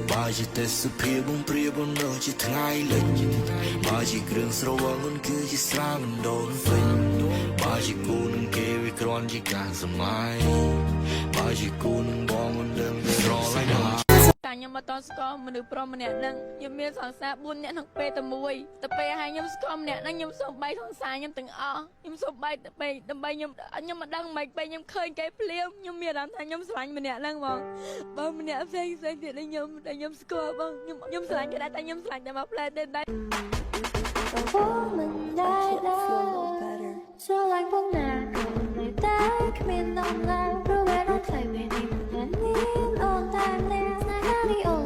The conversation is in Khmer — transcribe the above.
បើជាទេសភាពបំព្រាបនៅជាថ្ងៃលេងបើជាគ្រឿងស្រវឹងមិនគឺជាស្រាមិនដូនវិញបើជាគូនឹងគេវាគ្រាន់ជាការសម័យបើជាគូនឹងបងមិនដឹងទៅស្រឡាញ់តែខ្ញុំមកតស្គាល់មនុស្សប្រុសម្នាក់ហ្នឹងខ្ញុំមានសង្សារ4នាក់ក្នុងពេលតែមួយតែពេលឲ្យខ្ញុំស្គាល់ម្នាក់ហ្នឹងខ្ញុំសូមបីសង្សារខ្ញុំទាំងអស់ខ្ញុំសូមបីតែពេលដើម្បីខ្ញុំមិនដឹងមិនពេលខ្ញុំឃើញគេភ្លាមខ្ញុំមានអារម្មណ៍ថាខ្ញុំស្រឡាញ់ម្នាក់ហ្នឹងបងបើម្នាក់ផ្សេងទៀតខ្ញុំស្គាល់បងខ្ញុំស្រឡាញ់គេដែរតែខ្ញុំស្រឡាញ់តែមកផ្លែទេដែរស្រឡាញ់បងណានៅតែគ្មាននំឡើយព្រោះវានៅថ្លៃពេលនេះមិនមានអូនតែម្នាក់ស្នេហានេះអូ